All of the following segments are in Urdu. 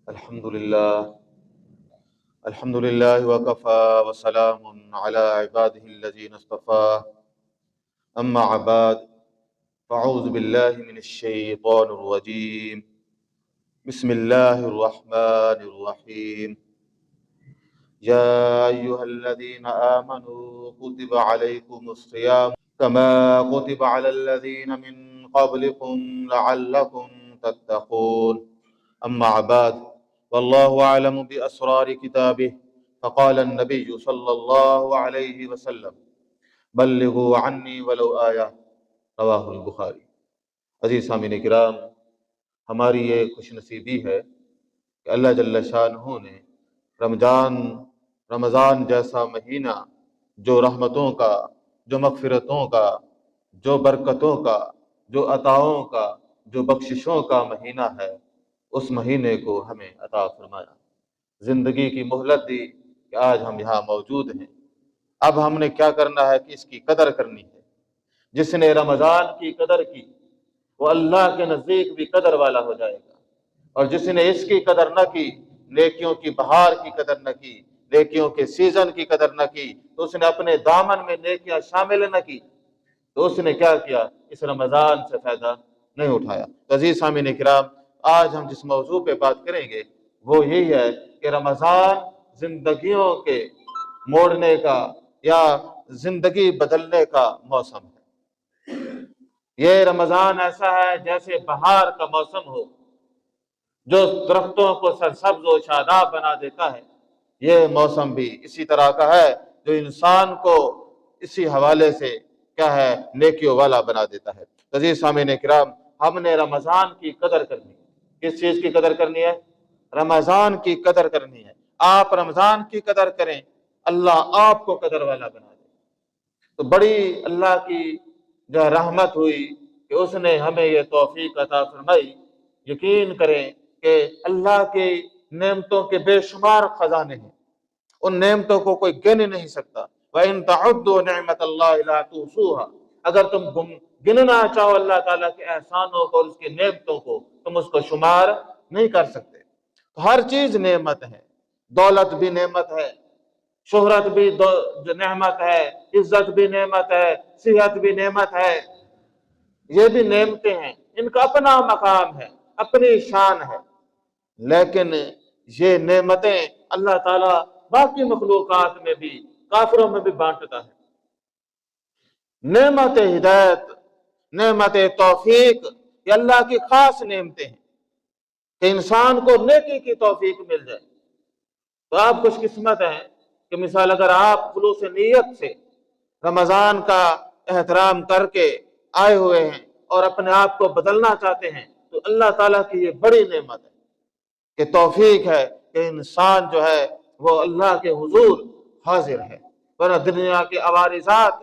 الحمد لله الحمد لله وكفى وسلام على عباده الذين اصطفى أما بعد فأعوذ بالله من الشيطان الرجيم بسم الله الرحمن الرحيم يا أيها الذين آمنوا كتب عليكم الصيام كما كتب على الذين من قبلكم لعلكم تتقون أما بعد والله أعلم بأسرار كتابه فقال النبي صلى الله عليه وسلم بلغوا عني ولو آية رواہ البخاری۔ عزیز سامعین کرام، ہماری یہ خوش نصیبی ہے کہ اللہ جل شانہ نے رمضان جیسا مہینہ جو رحمتوں کا، جو مغفرتوں کا، جو برکتوں کا، جو عطاؤں کا، جو بخششوں کا مہینہ ہے، اس مہینے کو ہمیں عطا فرمایا، زندگی کی مہلت دی کہ آج ہم یہاں موجود ہیں۔ اب ہم نے کیا کرنا ہے کہ اس کی قدر کرنی ہے۔ جس نے رمضان کی قدر کی وہ اللہ کے نزدیک بھی قدر والا ہو جائے گا، اور جس نے اس کی قدر نہ کی، نیکیوں کی بہار کی قدر نہ کی، نیکیوں کے سیزن کی قدر نہ کی، تو اس نے اپنے دامن میں نیکیاں شامل نہ کی، تو اس نے کیا کیا؟ اس رمضان سے فائدہ نہیں اٹھایا۔ تو عزیز سامعین کرام، آج ہم جس موضوع پہ بات کریں گے وہ یہی ہے کہ رمضان زندگیوں کے موڑنے کا یا زندگی بدلنے کا موسم ہے۔ یہ رمضان ایسا ہے جیسے بہار کا موسم ہو جو درختوں کو سرسبز و شاداب بنا دیتا ہے، یہ موسم بھی اسی طرح کا ہے جو انسان کو اسی حوالے سے کیا ہے؟ نیکیوں والا بنا دیتا ہے۔ عزیز سامعین کرام، ہم نے رمضان کی قدر کرنی ہے۔ کس چیز کی قدر کرنی ہے؟ رمضان کی قدر کرنی ہے۔ آپ رمضان کی قدر کریں، اللہ آپ کو قدر والا بنا دے۔ تو بڑی اللہ کی جو رحمت ہوئی کہ اس نے ہمیں یہ توفیق عطا فرمائی۔ یقین کریں کہ اللہ کی نعمتوں کے بے شمار خزانے ہیں، ان نعمتوں کو کوئی گن نہیں سکتا۔ وَإِن تَعُدُّوا نِعْمَةَ اللَّهِ لَا تُحْصُوهَا، اگر تم گننا چاہو اللہ تعالیٰ کے احسانوں کو اور اس کی نعمتوں کو، تم اس کو شمار نہیں کر سکتے۔ تو ہر چیز نعمت ہے، دولت بھی نعمت ہے، شہرت بھی نعمت ہے، عزت بھی نعمت ہے، صحت بھی نعمت ہے، یہ بھی نعمتیں ہیں، ان کا اپنا مقام ہے، اپنی شان ہے۔ لیکن یہ نعمتیں اللہ تعالیٰ باقی مخلوقات میں بھی، کافروں میں بھی بانٹتا ہے۔ نعمت ہدایت، نعمت توفیق، یہ اللہ کی خاص نعمتیں ہیں کہ انسان کو نیکی کی توفیق مل جائے۔ تو آپ خوش قسمت ہیں کہ مثال اگر آپ خلوص نیت سے رمضان کا احترام کر کے آئے ہوئے ہیں اور اپنے آپ کو بدلنا چاہتے ہیں، تو اللہ تعالیٰ کی یہ بڑی نعمت ہے کہ توفیق ہے کہ انسان جو ہے وہ اللہ کے حضور حاضر ہے، ورنہ دنیا کے عوارضات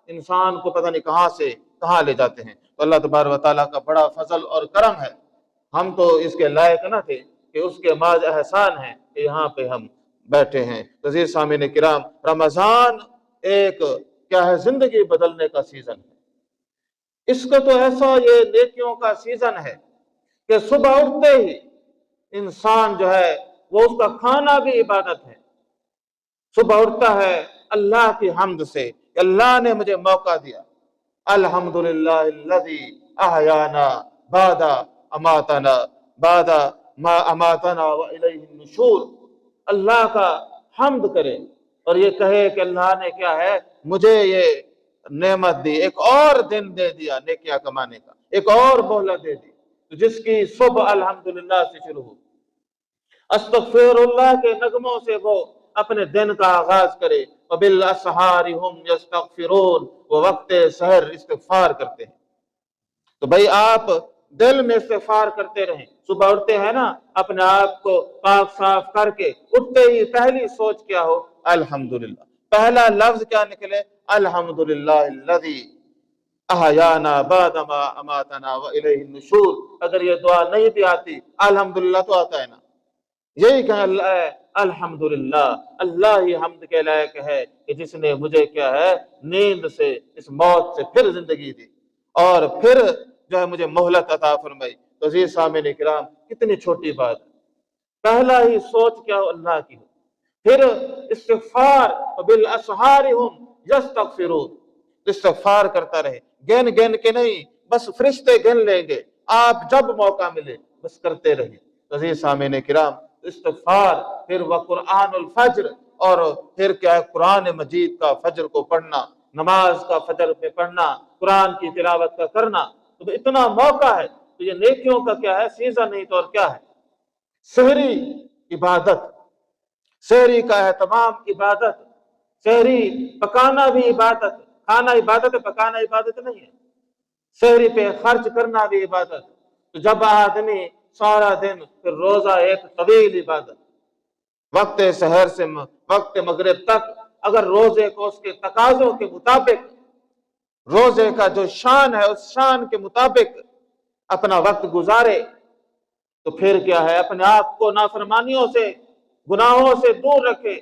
انسان کو پتہ نہیں کہاں سے کہاں لے جاتے ہیں۔ تو اللہ تبارک و تعالیٰ کا بڑا فضل اور کرم ہے، ہم تو اس کے لائق نہ تھے کہ اس کے ماج احسان ہے کہ یہاں پہ ہم بیٹھے ہیں۔ عزیز سامعین کرام، رمضان ایک کیا ہے؟ زندگی بدلنے کا سیزن ہے۔ اس کا تو ایسا یہ نیکیوں کا سیزن ہے کہ صبح اٹھتے ہی انسان جو ہے وہ اس کا کھانا بھی عبادت ہے۔ صبح اٹھتا ہے اللہ کی حمد سے کہ اللہ نے مجھے موقع دیا، الحمدللہ الذی احیانا بعد ما اماتنا والیہ النشور۔ اللہ کا حمد کرے اور یہ کہے کہ اللہ نے کیا ہے؟ مجھے یہ نعمت دی، ایک اور دن دے دیا نیکیاں کمانے کا، ایک اور مہلت دے دی، تو جس کی صبح الحمدللہ سے شروع ہو، استغفر اللہ کے نغموں سے وہ اپنے دن کا آغاز کرے۔ وبالاسحار ہم یستغفرون، وہ وقت سحر استغفار کرتے ہیں۔ تو بھائی آپ دل میں استغفار کرتے رہیں، صبح اٹھتے ہیں نا، اپنے آپ کو پاک صاف کر کے اٹھتے ہی پہلی سوچ کیا ہو؟ الحمدللہ۔ پہلا لفظ کیا نکلے؟ الحمدللہ الذی احیانا بعد ما اماتنا والیہ النشور۔ اگر یہ دعا نہیں بھی آتی، الحمدللہ تو آتا ہے نا، یہی کہ الحمدللہ، اللہ ہی حمد کے لائق ہے کہ جس نے مجھے کیا ہے؟ نیند سے، اس موت سے پھر زندگی دی اور پھر جو ہے مجھے مہلت عطا فرمائی۔ تو عزیز سامعین کرام، کتنی چھوٹی بات ہے، پہلا ہی سوچ کیا ہو اللہ کی ہو، پھر استغفار، بالاسحار ہم یستغفرون، استغفار کرتا رہے، گن گن کے نہیں، بس فرشتے گن لیں گے، آپ جب موقع ملے بس کرتے رہے۔ عزیز سامعین کرام، استغفار، پھر وہ قرآن الفجر، اور پھر کیا ہے قرآن مجید کا فجر کو پڑھنا، نماز کا فجر میں پڑھنا، قرآن کی تلاوت کا کرنا، تو اتنا موقع ہے، تو یہ نیکیوں کا کیا ہے سیزن، نہیں تو اور کیا ہے۔ سحری عبادت، سحری کا اہتمام عبادت، سحری پکانا بھی عبادت، کھانا عبادت ہے، پکانا عبادت نہیں ہے، سحری پہ خرچ کرنا بھی عبادت۔ تو جب آدمی سارا دن، پھر روزہ ایک طویل عبادت، وقت سحر سے وقت مغرب تک اگر روزے کو اس کے تقاضوں کے مطابق، روزے کا جو شان ہے اس شان کے مطابق اپنا وقت گزارے، تو پھر کیا ہے اپنے آپ کو نافرمانیوں سے، گناہوں سے دور رکھے،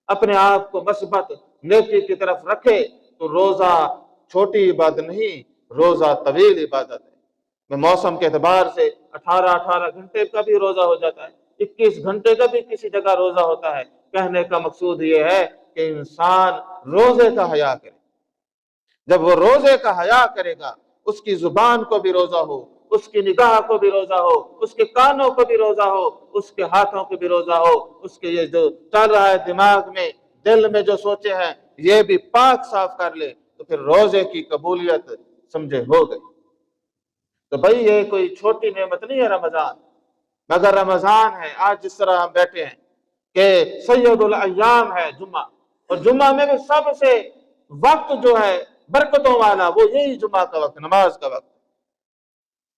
اپنے آپ کو مثبت نیکی کی طرف رکھے، تو روزہ چھوٹی عبادت نہیں، روزہ طویل عبادت ہے۔ میں موسم کے اعتبار سے 18 گھنٹے کا بھی روزہ ہو جاتا ہے، 21 گھنٹے کا بھی کسی جگہ روزہ ہوتا ہے۔ کہنے کا مقصود یہ ہے کہ انسان روزے کا حیا کرے۔ جب وہ روزے کا حیا کرے گا، اس کی زبان کو بھی روزہ ہو، اس کی نگاہ کو بھی روزہ ہو، اس کے کانوں کو بھی روزہ ہو، اس کے ہاتھوں کو بھی روزہ ہو، اس کے یہ جو چل رہا ہے دماغ میں، دل میں جو سوچے ہیں، یہ بھی پاک صاف کر لے، تو پھر روزے کی قبولیت سمجھے ہو گئی۔ تو بھائی یہ کوئی چھوٹی نعمت نہیں ہے رمضان، مگر رمضان ہے آج جس طرح ہم بیٹھے ہیں کہ سید الایام ہے جمعہ، اور جمعہ میں بھی سب سے وقت جو ہے برکتوں والا وہ یہی جمعہ کا وقت، نماز کا وقت۔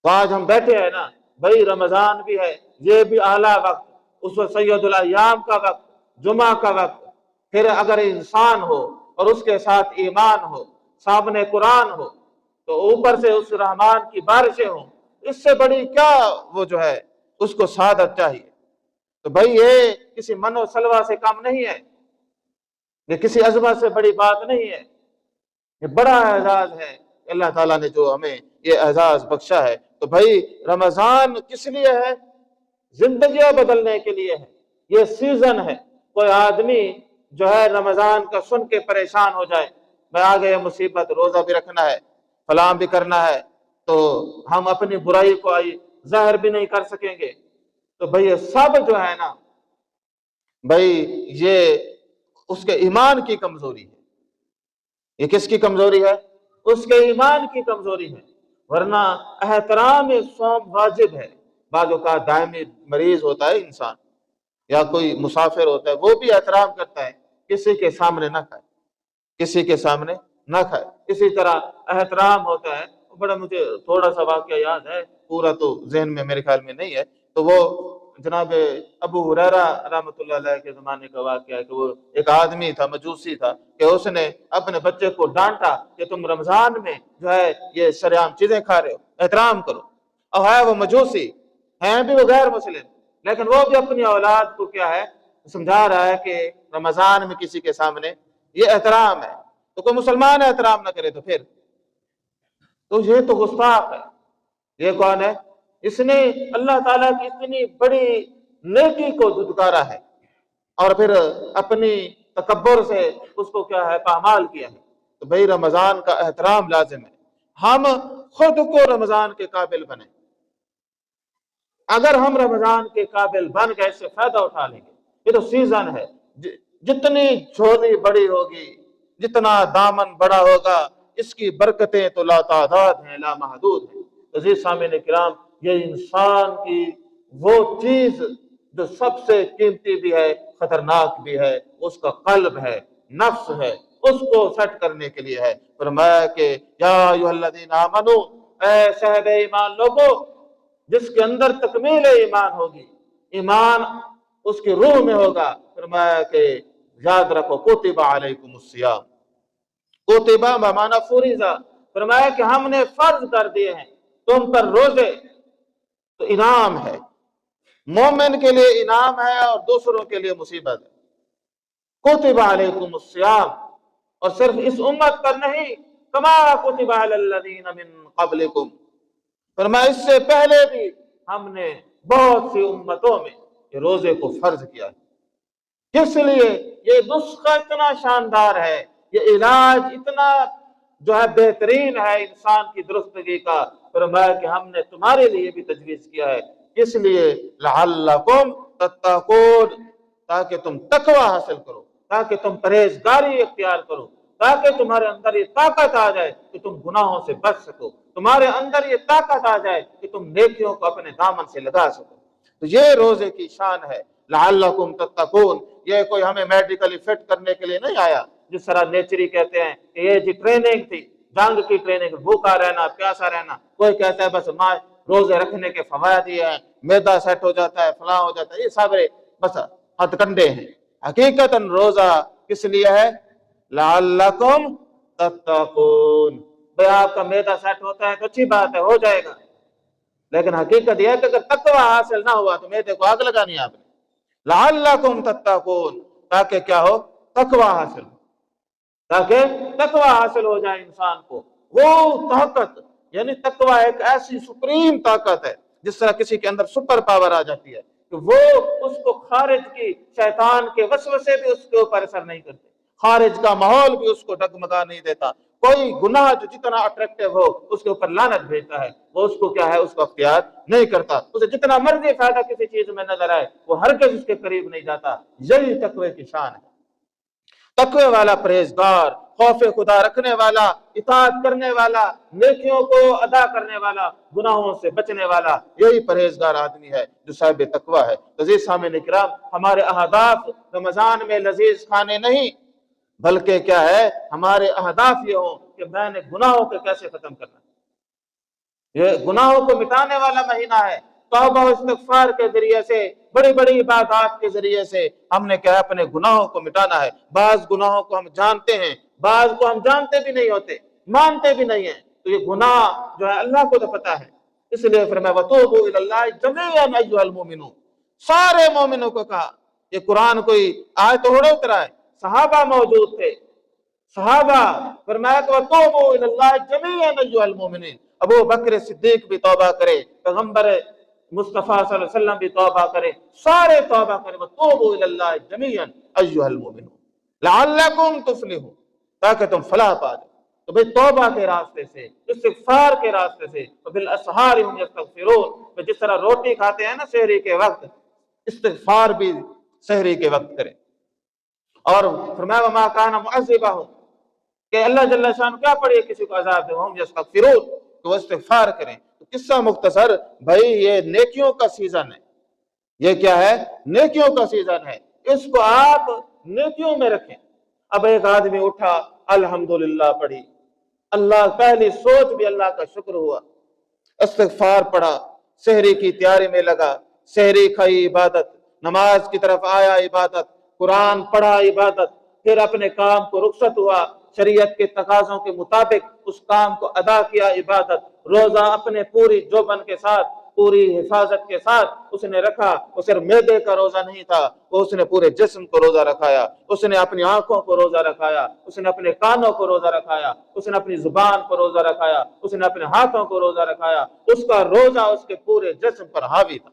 تو آج ہم بیٹھے ہیں نا بھائی، رمضان بھی ہے، یہ بھی اعلیٰ وقت، اس وقت سید الایام کا وقت، جمعہ کا وقت۔ پھر اگر انسان ہو اور اس کے ساتھ ایمان ہو، سامنے قرآن ہو، تو اوپر سے اس رحمان کی بارشیں ہوں، اس سے بڑی کیا وہ جو ہے اس کو سعادت چاہیے۔ تو بھائی یہ کسی من و سلوہ سے کم نہیں ہے، یہ کسی عظمت سے بڑی بات نہیں ہے، یہ بڑا اعزاز ہے اللہ تعالیٰ نے جو ہمیں یہ اعزاز بخشا ہے۔ تو بھائی رمضان کس لیے ہے؟ زندگیاں بدلنے کے لیے ہے، یہ سیزن ہے۔ کوئی آدمی جو ہے رمضان کا سن کے پریشان ہو جائے، میں آگے یہ مصیبت، روزہ بھی رکھنا ہے، فلاں بھی کرنا ہے، تو ہم اپنی برائی کو ظاہر بھی نہیں کر سکیں گے، تو بھئی یہ سب جو ہے نا بھئی یہ اس کے ایمان کی کمزوری ہے۔ یہ کس کی کمزوری ہے؟ اس کے ایمان کی کمزوری ہے، ورنہ احترام صوم واجب ہے۔ بعض اوقات دائمی مریض ہوتا ہے انسان، یا کوئی مسافر ہوتا ہے، وہ بھی احترام کرتا ہے، کسی کے سامنے نہ کھائے، کسی کے سامنے نہ کھائے۔ اسی طرح احترام ہوتا ہے، بڑا مجھے تھوڑا سا واقعہ یاد ہے، پورا تو ذہن میں میرے خیال میں نہیں ہے، تو وہ جناب ابو ہریرہ رحمۃ اللہ علیہ کے زمانے کا واقعہ ہے کہ وہ ایک آدمی تھا، مجوسی تھا، کہ اس نے اپنے بچے کو ڈانٹا کہ تم رمضان میں جو ہے یہ شریعام چیزیں کھا رہے ہو، احترام کرو۔ اور ہے وہ مجوسی، ہیں بھی وہ غیر مسلم، لیکن وہ بھی اپنی اولاد کو کیا ہے سمجھا رہا ہے کہ رمضان میں کسی کے سامنے یہ احترام ہے۔ تو کوئی مسلمان احترام نہ کرے تو پھر تو یہ تو گستاخ ہے۔ یہ کون ہے؟ اس نے اللہ تعالیٰ کی اتنی بڑی نیکی کو دھتکارا ہے، اور پھر اپنی تکبر سے اس کو کیا ہے پامال کیا ہے۔ تو بھئی رمضان کا احترام لازم ہے، ہم خود کو رمضان کے قابل بنیں۔ اگر ہم رمضان کے قابل بن گئے، اس سے فائدہ اٹھا لیں گے، یہ تو سیزن ہے۔ جتنی جھولی بڑی ہوگی، جتنا دامن بڑا ہوگا، اس کی برکتیں تو لا تعداد ہیں، لا محدود ہیں۔ عزیز سامعین کرام، یہ انسان کی وہ چیز جو سب سے قیمتی بھی ہے، خطرناک بھی ہے، اس کا قلب ہے، نفس ہے، اس کو سیٹ کرنے کے لیے ہے۔ فرمایا کہ یا ایھا الذین آمنو، اے صاحب ایمان لوگو، جس کے اندر تکمیل ایمان ہوگی، ایمان اس کی روح میں ہوگا، فرمایا کہ یاد رکھو کتب علیکم الصیام، کتبہ بمعنی فریضہ، فرمایا کہ ہم نے فرض کر دیے ہیں تم پر روزے۔ تو انعام ہے، مومن کے لیے انعام ہے اور دوسروں کے لیے مصیبت ہے۔ کتب علیکم الصیام، اور صرف اس امت پر نہیں، کما کتب علی الذین من قبلکم، فرمایا اس سے پہلے بھی ہم نے بہت سی امتوں میں کہ روزے کو فرض کیا ہے۔ کس لیے؟ یہ نسخہ اتنا شاندار ہے، یہ علاج اتنا جو ہے بہترین ہے انسان کی درستگی کا، فرمایا کہ ہم نے تمہارے لیے بھی تجویز کیا ہے، اس لیے لعلکم تتقون، تاکہ تم تقوی حاصل کرو، تاکہ تم پرہیزگاری اختیار کرو، تاکہ تمہارے اندر یہ طاقت آ جائے کہ تم گناہوں سے بچ سکو، تمہارے اندر یہ طاقت آ جائے کہ تم نیکیوں کو اپنے دامن سے لگا سکو۔ تو یہ روزے کی شان ہے، لعلکم تتقون۔ یہ کوئی ہمیں میڈیکلی فٹ کرنے کے لیے نہیں آیا، جس طرح نیچری کہتے ہیں کہ یہ جی ٹریننگ تھی، جنگ کی ٹریننگ، بھوکا رہنا، پیاسا رہنا۔ کوئی کہتا ہے بس روزے رکھنے کے فوائد یہ ہیں، میدا سیٹ ہو جاتا ہے، فلاں ہو جاتا ہے، یہ سب بس ہتھ کنڈے ہیں۔ حقیقتاً روزہ کس لیے ہے؟ لعلکم تتقون۔ بھئی آپ کا میدا سیٹ ہوتا ہے تو اچھی بات ہے، ہو جائے گا، لیکن حقیقت یہ ہے کہ اگر تقوی حاصل نہ ہوا تو میدے کو آگ لگانی ہے آپ نے۔ لعلکم تتقون، تاکہ کیا ہو؟ تقوی حاصل ہو، تاکہ تقوی حاصل ہو جائے انسان کو۔ وہ طاقت، یعنی تقوی ایک ایسی سپریم طاقت ہے، جس طرح کسی کے اندر سپر پاور آ جاتی ہے کہ وہ اس کو خارج کی شیطان کے وسوسے بھی اس کے اوپر اثر نہیں کرتے، خارج کا ماحول بھی اس کو ڈگمگا نہیں دیتا۔ کوئی گناہ جو جتنا اٹریکٹیو ہو اس کے اوپر لعنت بھیجتا ہے، وہ اس کو کیا ہے؟ اس کو اختیار نہیں کرتا۔ اسے جتنا مرضی فائدہ کسی چیز میں نظر آئے وہ ہرگز اس کے قریب نہیں جاتا۔ یہی تقوی کی شان ہے۔ تقوی والا پرہیزگار، خوف خدا رکھنے والا، اطاعت کرنے والا، نیکیوں کو ادا کرنے والا، گناہوں سے بچنے والا، یہی پرہیزگار آدمی ہے جو صاحب تقوی ہے۔ عزیز سامعین کرام، ہمارے اہداف رمضان میں لذیذ کھانے نہیں، بلکہ کیا ہے؟ ہمارے اہداف یہ ہوں کہ میں نے گناہوں کو کیسے ختم کرنا ہے۔ یہ گناہوں کو مٹانے والا مہینہ ہے۔ توبہ و استغفار کے ذریعے سے، بڑی بڑی عبادات کے ذریعے سے ہم نے کیا؟ اپنے گناہوں کو مٹانا ہے۔ بعض گناہوں کو ہم جانتے ہیں، بعض کو ہم جانتے بھی نہیں ہوتے، مانتے بھی نہیں ہیں، تو یہ گناہ جو ہے اللہ کو تو پتہ ہے، اس لیے فرمایا وَتُوبُوا إِلَى اللَّهِ جَمِيعًا أَيُّهَا الْمُؤْمِنُونَ۔ سارے مومنوں کو کہا۔ یہ قرآن کوئی آیت تھوڑا اترا ہے، صحابہ موجود تھے، صحابہ فرمایا کہ وَتُوبُوا إِلَى اللَّهِ جَمِيعًا أَيُّهَا الْمُؤْمِنِينَ۔ ابو بکر صدیق بھی توبہ کرے، پیغمبر مصطفیٰ صلی اللہ علیہ وسلم بھی توبہ کرے، سارے توبہ کرے، وَتُوبُوا إِلَى اللَّهِ جَمِيعًا أَيُّهَا الْمُؤْمِنُونَ لَعَلَّكُمْ تُفْلِحُونَ، تاکہ تم فلاح پا جاؤ۔ تو بھئی توبہ کے راستے سے، استغفار کے راستے سے، وَبِالْأَسْحَارِ هُمْ يَسْتَغْفِرُونَ، جس طرح روٹی کھاتے ہیں نا سحری کے وقت، استغفار بھی سحری کے وقت کریں۔ اور فرمایا وَمَا كَانَ مُعَذِّبَهُمْ، کہ اللہ جل شان کیا پڑے کسی کو عذاب دے، ہم یستغفرون، کہ وہ استغفار کریں۔ تو قصہ مختصر، بھائی یہ نیکیوں کا سیزن ہے، یہ کیا ہے؟ نیکیوں کا سیزن ہے، اس کو آپ نیکیوں میں رکھیں۔ اب ایک آدمی اٹھا، الحمدللہ پڑھی، اللہ پہلی سوچ بھی اللہ کا شکر ہوا، استغفار پڑھا، سحری کی تیاری میں لگا، سحری کھائی عبادت، نماز کی طرف آیا عبادت، قرآن پڑھا عبادت، پھر اپنے کام کو رخصت ہوا، شریعت کے تقاضوں کے مطابق اس کام کو ادا کیا عبادت، روزہ اپنے پوری جوبن کے ساتھ، پوری حفاظت کے ساتھ اس نے رکھا۔ وہ صرف معدے کا روزہ نہیں تھا، وہ اس نے پورے جسم کو روزہ رکھایا، اس نے اپنی آنکھوں کو روزہ رکھایا، اس نے اپنے کانوں کو روزہ رکھایا، اس نے اپنی زبان کو روزہ رکھایا، اس نے اپنے ہاتھوں کو روزہ رکھایا۔ اس کا روزہ اس کے پورے جسم پر حاوی تھا۔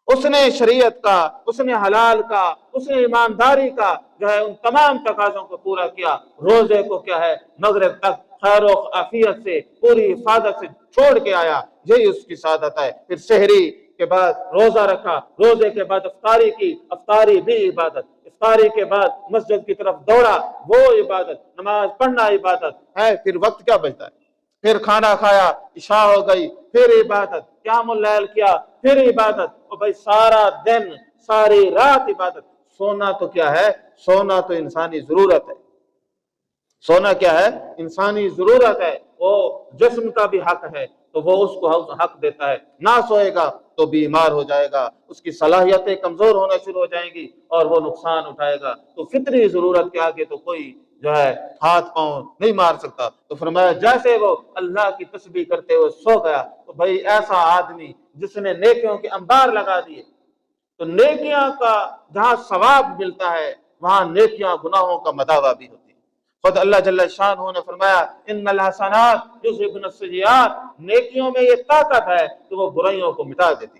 اس نے شریعت کا، اس نے حلال کا، اس نے ایمانداری کا جو ہے ان تمام تقاضوں کو پورا کیا۔ روزے کو کیا ہے؟ مغرب تک خیر و عافیت سے، پوری حفاظت سے چھوڑ کے آیا، یہی اس کی سعادت ہے۔ پھر سحری کے بعد روزہ رکھا، روزے کے بعد افطاری کی، افطاری بھی عبادت، افطاری کے بعد مسجد کی طرف دوڑا، وہ عبادت، نماز پڑھنا عبادت ہے۔ پھر وقت کیا بچتا ہے؟ پھر کھانا کھایا، عشاء ہو گئی، پھر عبادت، قیام اللیل کیا، پھر عبادت، اور بھائی سارا دن ساری رات عبادت۔ سونا تو کیا ہے؟ سونا تو انسانی ضرورت ہے۔ سونا کیا ہے؟ انسانی ضرورت ہے، وہ جسم کا بھی حق ہے، تو وہ اس کو حق دیتا ہے۔ نہ سوئے گا تو بیمار ہو جائے گا، اس کی صلاحیتیں کمزور ہونا شروع ہو جائیں گی اور وہ نقصان اٹھائے گا۔ تو فطری ضرورت کے آگے تو کوئی جو ہے ہاتھ پاؤں نہیں مار سکتا۔ تو فرمایا جیسے وہ اللہ کی تسبیح کرتے ہوئے سو گیا، تو بھائی ایسا آدمی جس نے نیکیوں کے انبار لگا دیے، تو نیکیاں کا جہاں ثواب ملتا ہے وہاں نیکیاں گناہوں کا مداوع بھی ہوتی ہے۔ خود اللہ جل شانہ نے فرمایا ان الحسنات یذھبن السیئات، نیکیوں میں یہ طاقت ہے کہ وہ برائیوں کو مٹا دیتی۔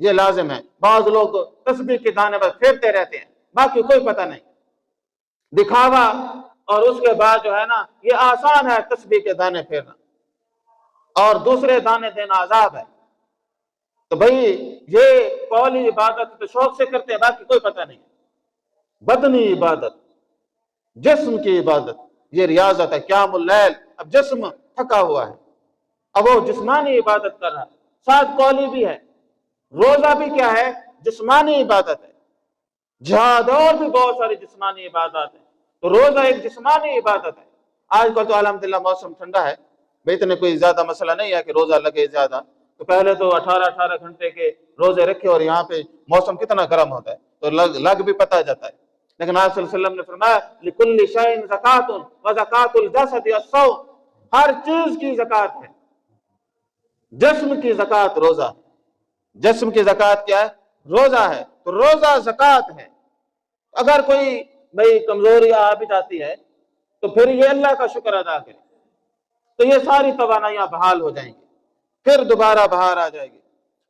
یہ لازم ہے۔ بعض لوگ تسبیح کے دانے پر پھیرتے رہتے ہیں، باقی کوئی پتہ نہیں، دکھاوا، اور اس کے بعد جو ہے نا یہ آسان ہے تسبیح کے دانے پھیرنا اور دوسرے دانے دینا عذاب ہے۔ تو بھئی یہ قولی عبادت تو شوق سے کرتے ہیں، باقی کوئی پتہ نہیں۔ بدنی عبادت، جسم کی عبادت، یہ ریاضت ہے، قیام اللیل۔ اب جسم تھکا ہوا ہے، اب وہ جسمانی عبادت کر رہا ہے، ساتھ قولی بھی ہے۔ روزہ بھی کیا ہے؟ جسمانی عبادت ہے۔ جہاد اور بھی بہت ساری جسمانی عبادات ہیں، تو روزہ ایک جسمانی عبادت ہے۔ آج کل تو الحمدللہ موسم ٹھنڈا ہے، بھئی اتنے کوئی زیادہ مسئلہ نہیں ہے کہ روزہ لگے زیادہ، تو پہلے تو 18 گھنٹے کے روزے رکھے، اور یہاں پہ موسم کتنا گرم ہوتا ہے تو لگ بھی پتہ جاتا ہے۔ لیکن آپ صلی اللہ علیہ وسلم نے فرمایا لِكُلِّ شَيْءٍ زَكَاةٌ وَزَكَاةُ الْجَسَدِ الصَّوْمُ، ہر چیز کی زکوٰۃ ہے، جسم کی زکوٰۃ روزہ ہے۔ جسم کی زکوٰۃ کیا ہے؟ روزہ ہے، تو روزہ زکوٰۃ ہے۔ اگر کوئی بھئی کمزوری آ بھی جاتی ہے تو پھر یہ اللہ کا شکر ادا کرے، تو یہ ساری توانائیاں بحال ہو جائیں گی، پھر دوبارہ بہار آ جائے گی۔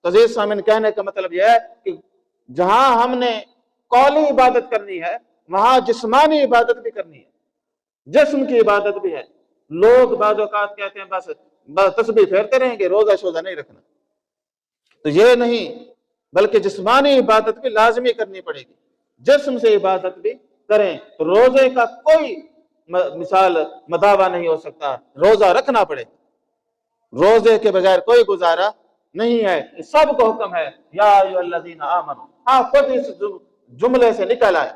تو عزیز سامعین، کہنے کا مطلب یہ ہے کہ جہاں ہم نے قولی عبادت کرنی ہے وہاں جسمانی عبادت بھی کرنی ہے، جسم کی عبادت بھی ہے۔ لوگ بعض اوقات کہتے ہیں بس تسبیح پھیرتے رہیں گے، روزہ شوزہ نہیں رکھنا، تو یہ نہیں، بلکہ جسمانی عبادت بھی لازمی کرنی پڑے گی، جسم سے عبادت بھی کریں۔ تو روزے کا کوئی مثال مداوع نہیں ہو سکتا، روزہ رکھنا پڑے، روزے کے بغیر کوئی گزارا نہیں ہے۔ سب کو حکم ہے یا ایھا الذین آمنوا، ہاں خود اس جملے سے نکل آئے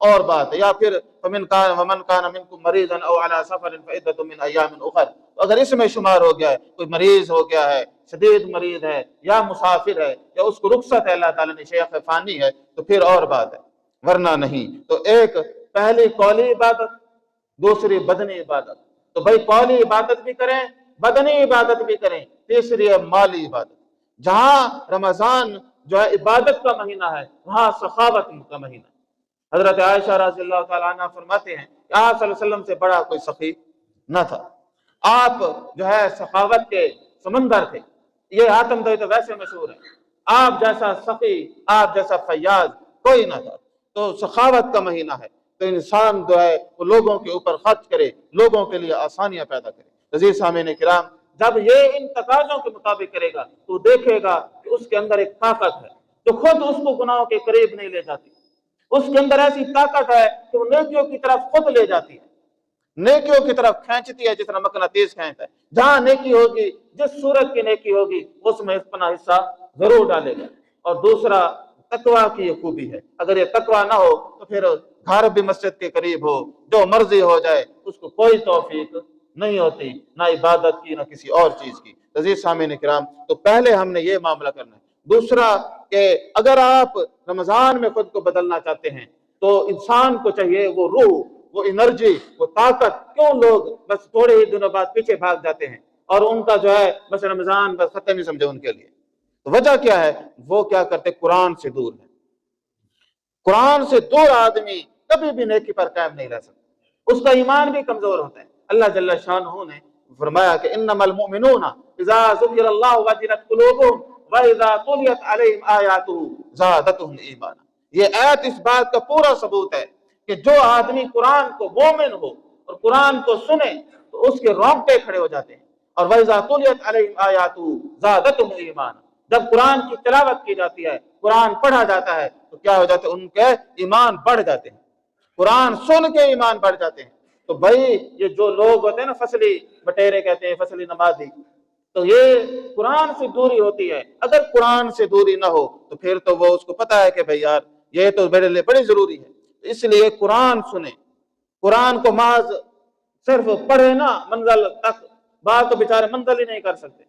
اور بات ہے، یا پھر ومن کان منکم مریضا او علی سفر فعدۃ من ایام اخر، اگر اس میں شمار ہو گیا ہے، کوئی مریض ہو گیا ہے، شدید مریض ہے یا مسافر ہے یا اس کو رخصت ہے اللہ تعالیٰ نے، شیخ فانی ہے، تو پھر اور بات ہے، ورنہ نہیں۔ تو ایک پہلی قولی عبادت، دوسری بدنی عبادت، تو بھائی قولی عبادت بھی کریں، بدنی عبادت بھی کریں، تیسری ہے مالی عبادت۔ جہاں رمضان جو ہے عبادت کا مہینہ ہے وہاں سخاوت کا مہینہ ہے۔ حضرت عائشہ رضی اللہ تعالیٰ عنہ فرماتے ہیں کہ آپ صلی اللہ علیہ وسلم سے بڑا کوئی سخی نہ تھا، آپ جو ہے سخاوت کے سمندر تھے، یہ حاتم دوئی تو ویسے مشہور ہے، آپ جیسا سخی، آپ جیسا فیاض کوئی نہ تھا۔ تو سخاوت کا مہینہ ہے، تو انسان جو ہے وہ لوگوں کے اوپر خرچ کرے، لوگوں کے لیے آسانیاں پیدا کرے۔ عزیز سامعین کرام، جب یہ ان تقاضوں کے مطابق کرے گا تو دیکھے گا کہ اس کے اندر ایک طاقت ہے جو خود اس کو گناہوں کے قریب نہیں لے جاتی، اس کے اندر ایسی طاقت ہے کہ وہ نیکیوں کی طرف خود لے جاتی ہے، نیکیوں کی طرف کھینچتی ہے، جس طرح مقناطیس کھینچتا ہے۔ جہاں نیکی ہوگی، جس صورت کی نیکی ہوگی، اس میں اپنا حصہ ضرور ڈالے گا۔ اور دوسرا تقویٰ کی یہ خوبی ہے، اگر یہ تقویٰ نہ ہو تو پھر گھر بھی مسجد کے قریب ہو، جو مرضی ہو جائے، اس کو کوئی توفیق نہیں ہوتی، نہ عبادت کی نہ کسی اور چیز کی۔ عزیز سامعین کرام، تو پہلے ہم نے یہ معاملہ کرنا ہے۔ دوسرا کہ اگر آپ رمضان میں خود کو بدلنا چاہتے ہیں تو انسان کو چاہیے وہ روح، وہ انرجی، وہ طاقت، کیوں لوگ بس تھوڑے ہی دنوں بعد پیچھے بھاگ جاتے ہیں اور ان کا جو ہے بس رمضان بس ختم ہی سمجھے ان کے لیے؟ تو وجہ کیا ہے؟ وہ کیا کرتے؟ قرآن سے دور ہیں۔ قرآن سے دور آدمی کبھی بھی نیکی پر قائم نہیں رہ سکتا، اس کا ایمان بھی کمزور ہوتا ہے۔ اللہ جل شانہ نے فرمایا کہ انما المؤمنون اذا ذکر اللہ وجلت قلوبهم واذا تلیت علیہم آیاتہ زادتہم ایمانا۔ یہ آیت اس بات کا پورا ثبوت ہے کہ جو آدمی قرآن کو مومن ہو اور قرآن کو سنے تو اس کے رونگٹے کھڑے ہو جاتے ہیں، اور وَإِذَا تُلِيَتْ عَلَيْهِمْ آيَاتُهُ زَادَتْهُمْ ایمانا۔ جب قرآن کی تلاوت کی جاتی ہے، قرآن پڑھا جاتا ہے، تو کیا ہو جاتا ہے؟ ان کے ایمان بڑھ جاتے ہیں، قرآن سن کے ایمان بڑھ جاتے ہیں۔ تو بھائی یہ جو لوگ ہوتے ہیں نا فصلی بٹیرے کہتے ہیں، فصلی نمازی، تو یہ قرآن سے دوری ہوتی ہے۔ اگر قرآن سے دوری نہ ہو تو پھر تو وہ اس کو پتا ہے کہ بھائی یار یہ تو میرے لیے بڑی ضروری ہے، اس لیے قرآن سنیں، قرآن کو محض صرف پڑھے نا منزل تک، بعض تو بیچارے منزل ہی نہیں کر سکتے،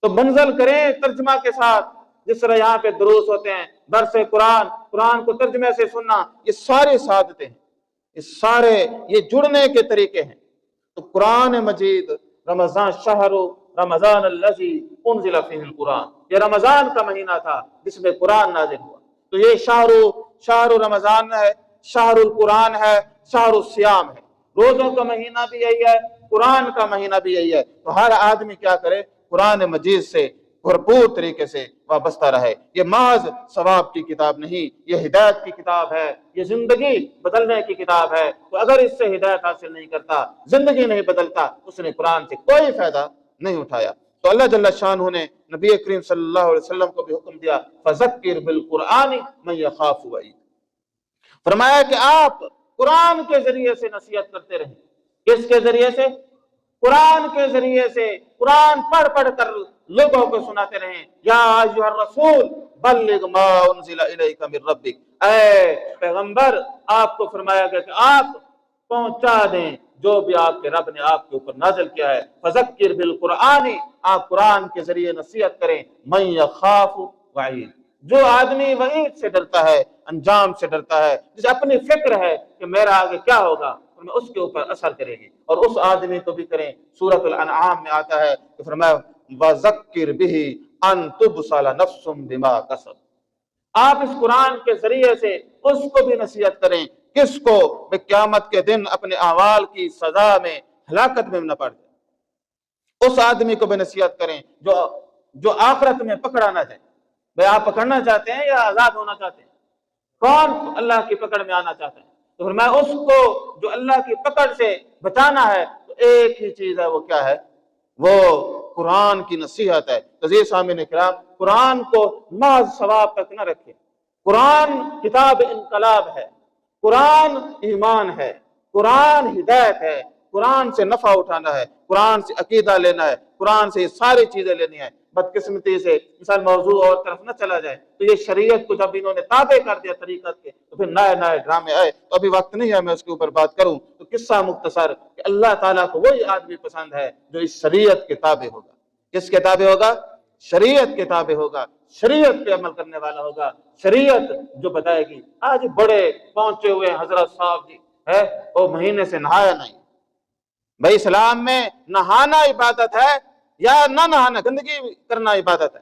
تو منزل کریں ترجمہ کے ساتھ، جس طرح یہاں پہ دروس ہوتے ہیں، درس قرآن، قرآن کو ترجمے سے سننا، یہ سارے سعادتیں ہیں، یہ سارے یہ جڑنے کے طریقے ہیں۔ تو قرآن مجید رمضان شہر رمضان الذی انزل فیہ القرآن، یہ رمضان کا مہینہ تھا جس میں قرآن نازل ہوا۔ تو یہ شہر رمضان ہے، شہر القرآن ہے، شہر الصیام ہے۔ روزوں کا مہینہ بھی یہی ہے، قرآن کا مہینہ بھی یہی ہے۔ تو ہر آدمی کیا کرے؟ قرآن مجید سے بھرپور طریقے سے وابستہ رہے۔ یہ محض ثواب کی کتاب نہیں، یہ ہدایت کی کتاب ہے، یہ زندگی بدلنے کی کتاب ہے۔ تو اگر اس سے ہدایت حاصل نہیں کرتا، زندگی نہیں بدلتا، اس نے قرآن سے کوئی فائدہ نہیں اٹھایا۔ تو اللہ جل شانہ نے نبی کریم صلی اللہ علیہ وسلم کو بھی حکم دیا، فذکر بالقرآن من یخاف وعید، فرمایا کہ آپ قرآن کے ذریعے سے نصیحت کرتے رہیں۔ کس کے ذریعے سے؟ قرآن کے ذریعے سے، قرآن پڑھ پڑھ کر لوگوں کو سناتے رہیں۔ یا ایھا الرسول بلغ ما انزل الیک من ربک، اے پیغمبر آپ کو فرمایا گیا کہ آپ پہنچا دیں جو بھی آپ کے رب نے آپ کے اوپر نازل کیا ہے۔ فذکر بالقرآن، آپ قرآن کے ذریعے نصیحت کریں۔ من یخاف وعید، جو آدمی وعید سے ڈرتا ہے، انجام سے ڈرتا ہے، جسے اپنی فکر ہے کہ میرا آگے کیا ہوگا، اس کے اوپر اثر کرے گی، اور اس آدمی کو بھی کریں۔ سورۃ الانعام میں آتا ہے کہ فرمایا وَذَكِّرْ بِهِ أَن تُبْصَلَ نَفْسٌ بِمَا كَسَبَتْ، آپ اس قرآن کے ذریعے سے اس کو بھی نصیحت کریں، کس کو؟ میں قیامت کے دن اپنے اعمال کی سزا میں، ہلاکت میں نہ پڑ جائے۔ اس آدمی کو بھی نصیحت کریں جو آخرت میں پکڑا نہ جائے۔ بھئی آپ پکڑنا چاہتے ہیں یا آزاد ہونا چاہتے ہیں؟ کون اللہ کی پکڑ میں آنا چاہتا ہے؟ تو فرمایا اس کو جو اللہ کی پکڑ سے بچانا ہے تو ایک ہی چیز ہے، وہ کیا ہے؟ وہ قرآن کی نصیحت ہے۔ عزیز سامعین کرام، قرآن کو محض ثواب تک نہ رکھیں۔ قرآن کتاب انقلاب ہے، قرآن ایمان ہے، قرآن ہدایت ہے، قرآن سے نفع اٹھانا ہے، قرآن سے عقیدہ لینا ہے، قرآن سے یہ ساری چیزیں لینی ہے۔ بدقسمتی سے انسان موضوع اور طرف نہ چلا جائے تو یہ شریعت کو جب انہوں نے تابع کر دیا طریقت کے، تو پھر نئے نئے ڈرامے آئے۔ تو ابھی وقت نہیں ہے میں اس کے اوپر بات کروں، تو قصہ مختصر کہ اللہ تعالیٰ کو وہی آدمی پسند ہے جو اس شریعت کے تابع ہوگا۔ کس کے تابع ہوگا؟ شریعت کے تابع ہوگا، شریعت پہ عمل کرنے والا ہوگا، شریعت جو بتائے گی۔ آج بڑے پہنچے ہوئے حضرت صاحب جی ہے، وہ مہینے سے نہایا نہیں۔ بھائی اسلام میں نہانا عبادت ہے یا نہ نہانا، گندگی کرنا عبادت ہے؟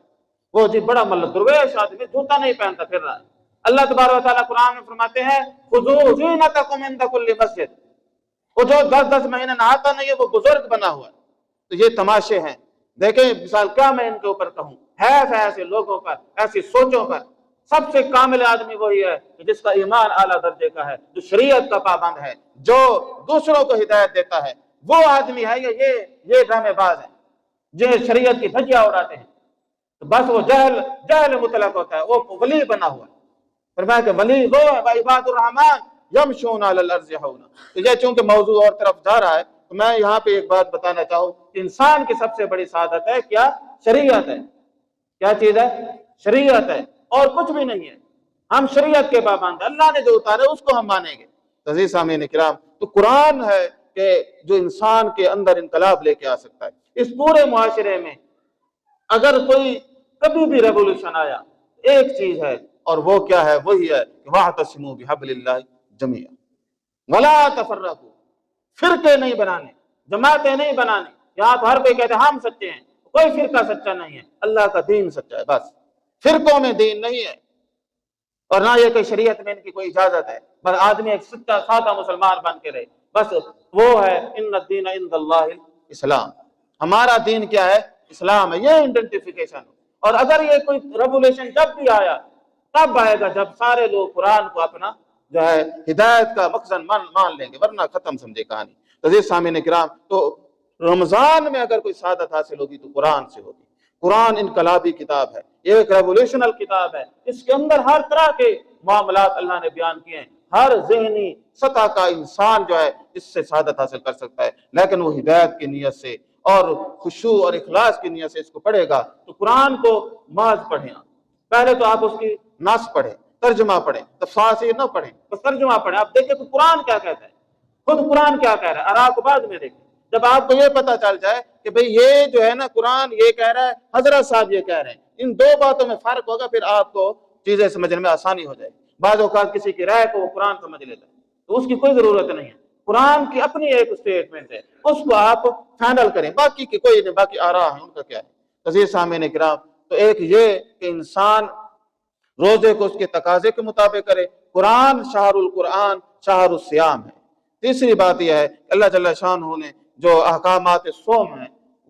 وہ جی بڑا مطلب درویش آدمی جوتا نہیں پہنتا پھر رہا ہے۔ اللہ تبارک و تعالیٰ قرآن میں فرماتے ہیں خذوا زینتکم عند کل مسجد، وہ جو 10 مہینے نہاتا نہیں ہے وہ بزرگ بنا ہوا ہے۔ تو یہ تماشے ہیں۔ دیکھیں مثال کیا میں ان کے اوپر کہوں، ہے ایسے لوگوں پر، ایسی سوچوں پر۔ سب سے کامل آدمی وہی ہے کہ جس کا ایمان اعلیٰ درجے کا ہے، جو شریعت کا پابند ہے، جو دوسروں کو ہدایت دیتا ہے، وہ آدمی ہے یہ ڈرامے باز ہے جو شریعت کی دھجیاں اڑاتے ہیں۔ تو بس وہ جہل مطلق ہوتا ہے، وہ ولی بنا ہوا ہے۔ فرمایا کہ ولی وہ ہے وعباد الرحمن یمشون علی الارض ہونا۔ تو یہ چونکہ موضوع اور طرف جا رہا ہے تو میں یہاں پہ ایک بات بتانا چاہوں کہ انسان کی سب سے بڑی سعادت ہے کیا؟ شریعت ہے۔ کیا چیز ہے؟ شریعت ہے، اور کچھ بھی نہیں ہے۔ ہم شریعت کے پابند ہیں، اللہ نے جو اتارے اس کو ہم مانیں گے۔ عزیز سامعین کرام، تو قرآن ہے کہ جو انسان کے اندر انقلاب لے کے آ سکتا ہے۔ اس پورے معاشرے میں اگر کوئی کبھی بھی ریولوشن آیا، ایک چیز ہے، اور وہ کیا ہے؟ وہی ہے کہ وَاعْتَصِمُوا بِحَبْلِ اللَّهِ جَمِيعًا وَلَا تَفَرَّقُوا، فرقے نہیں بنانے، جماعتیں نہیں بنانے۔ یہاں تو ہر کوئی کہتے ہیں ہم سچے ہیں، کوئی فرقہ سچا نہیں ہے، اللہ کا دین سچا ہے، بس فرقوں میں دین نہیں ہے، اور نہ یہ کہ شریعت میں ان کی کوئی اجازت ہے۔ بس آدمی ایک سچا سادہ مسلمان بن کے رہے، بس وہ ہے ان الدین عند اللہ الاسلام، ہمارا دین کیا ہے؟ اسلام ہے، یہ آئیڈینٹیفیکیشن۔ اور اگر یہ کوئی ریولیوشن جب بھی آیا، تب آئے گا جب سارے لوگ قرآن کو اپنا جو ہے ہدایت کا مقصد مان لیں گے، ورنہ ختم سمجھے کہانی۔ عزیز سامعین کرام، تو رمضان میں اگر کوئی سعادت حاصل ہوگی تو قرآن سے ہوگی۔ قرآن انقلابی کتاب ہے، یہ ایک ریولیوشنل کتاب ہے۔ اس کے اندر ہر طرح کے معاملات اللہ نے بیان کیے ہیں۔ ہر ذہنی سطح کا انسان جو ہے اس سے سعادت حاصل کر سکتا ہے، لیکن وہ ہدایت کی نیت سے اور خشوع اور اخلاص کی نیت سے اس کو پڑھے گا۔ تو قرآن کو محض پڑھیں، پہلے تو آپ اس کی نص پڑھیں، ترجمہ پڑھیں، تفسیر نہ پڑھیں، بس ترجمہ پڑھیں۔ آپ دیکھیں کہ قرآن کیا کہتا ہے، خود قرآن کیا کہہ رہا ہے، آراء کو بعد میں دیکھیں۔ جب آپ کو یہ پتہ چل جائے کہ بھئی یہ جو ہے نا قرآن یہ کہہ رہا ہے، حضرت صاحب یہ کہہ رہے ہیں، ان دو باتوں میں فرق ہوگا، پھر آپ کو چیزیں سمجھنے میں آسانی ہو جائے۔ بعض اوقات کسی کی رائے کو وہ قرآن سمجھ لیتا ہے، تو اس کی کوئی ضرورت نہیں ہے۔ قرآن کی اپنی ایک اسٹیٹمنٹ ہے، اس کو آپ فائنل کریں، باقی کی کوئی نہیں، باقی آراء ہیں ان کا کیا ہے۔ عزیز سامعین کرام، تو ایک یہ کہ انسان روزے کو اس کے تقاضے کے مطابق کرے۔ قرآن شہر القرآن شہر الصیام ہے۔ تیسری بات یہ ہے کہ اللہ جل شانہ نے جو احکامات صوم ہیں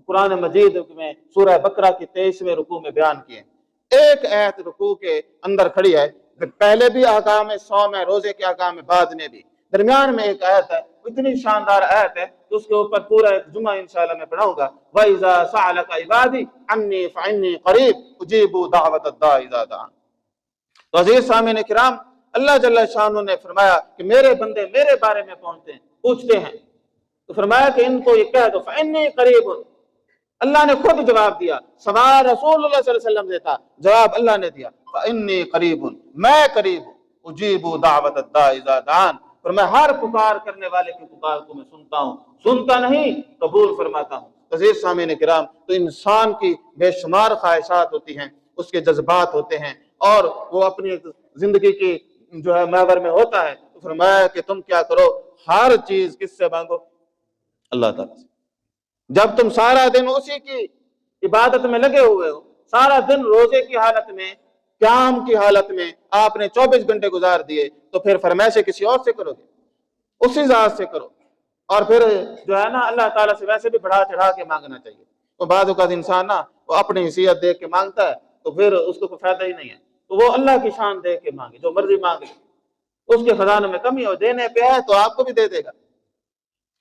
قرآن مجید میں سورہ بقرہ کی 23ویں رکوع میں بیان کیے ہیں۔ ایک آیت رکوع کے اندر کھڑی ہے، پہلے بھی احکام ہے، صوم ہے، روزے کے احکام ہے، بعد میں بھی، درمیان میں ایک آیت ہے، اتنی شاندار آیت ہے کہ اس کے اوپر پورا ایک جمعہ انشاءاللہ میں پڑھاؤں گا۔ وَإِذَا سَأَلَكَ عِبَادِي عَنِّي فَإِنِّي قَرِيبٌ أُجِيبُ دَعْوَةَ الدَّاعِ إِذَا دَعَانِ۔ تو عزیز سامعین کرام، اللہ جل شانہ نے فرمایا کہ میرے بندے میرے بارے میں پوچھتے ہیں، تو فرمایا کہ ان کو یہ کہہ دو فَإِنِّي قَرِيبٌ۔ اللہ نے خود جواب دیا، سوال رسول اللہ صلی اللہ علیہ وسلم سے تھا، جواب اللہ نے دیا، فَإِنِّي قَرِيبٌ، میں قریب ہوں، أُجِيبُ دَعْوَةَ الدَّاعِ إِذَا دَعَانِ، اور میں ہر پکار کرنے والے کی پکار کو میں سنتا ہوں، سنتا نہیں قبول فرماتا ہوں۔ عزیز سامعین کرام، تو انسان کی بے شمار خواہشات ہوتی ہیں، اس کے جذبات ہوتے ہیں، اور وہ اپنی زندگی کی جو ہے محور میں ہوتا ہے، تو فرمایا کہ تم کیا کرو، ہر چیز کس سے مانگو؟ اللہ تعالیٰ سے۔ جب تم سارا دن اسی کی عبادت میں لگے ہوئے ہو، سارا دن روزے کی حالت میں، قیام کی حالت میں آپ نے 24 گھنٹے گزار دیے، تو پھر فرمائشیں کسی اور سے کرو گے؟ اسی ذات سے کرو۔ اور پھر جو ہے نا اللہ تعالیٰ سے ویسے بھی بڑھا چڑھا کے مانگنا چاہیے۔ تو بعض اوقات انسان نا وہ اپنی حیثیت دیکھ کے مانگتا ہے، تو پھر اس کو کوئی فائدہ ہی نہیں ہے، تو وہ اللہ کی شان دیکھ کے مانگے، جو مرضی مانگے، اس کے خزانے میں کمی ہو، دینے پہ ہے تو آپ کو بھی دے دے گا۔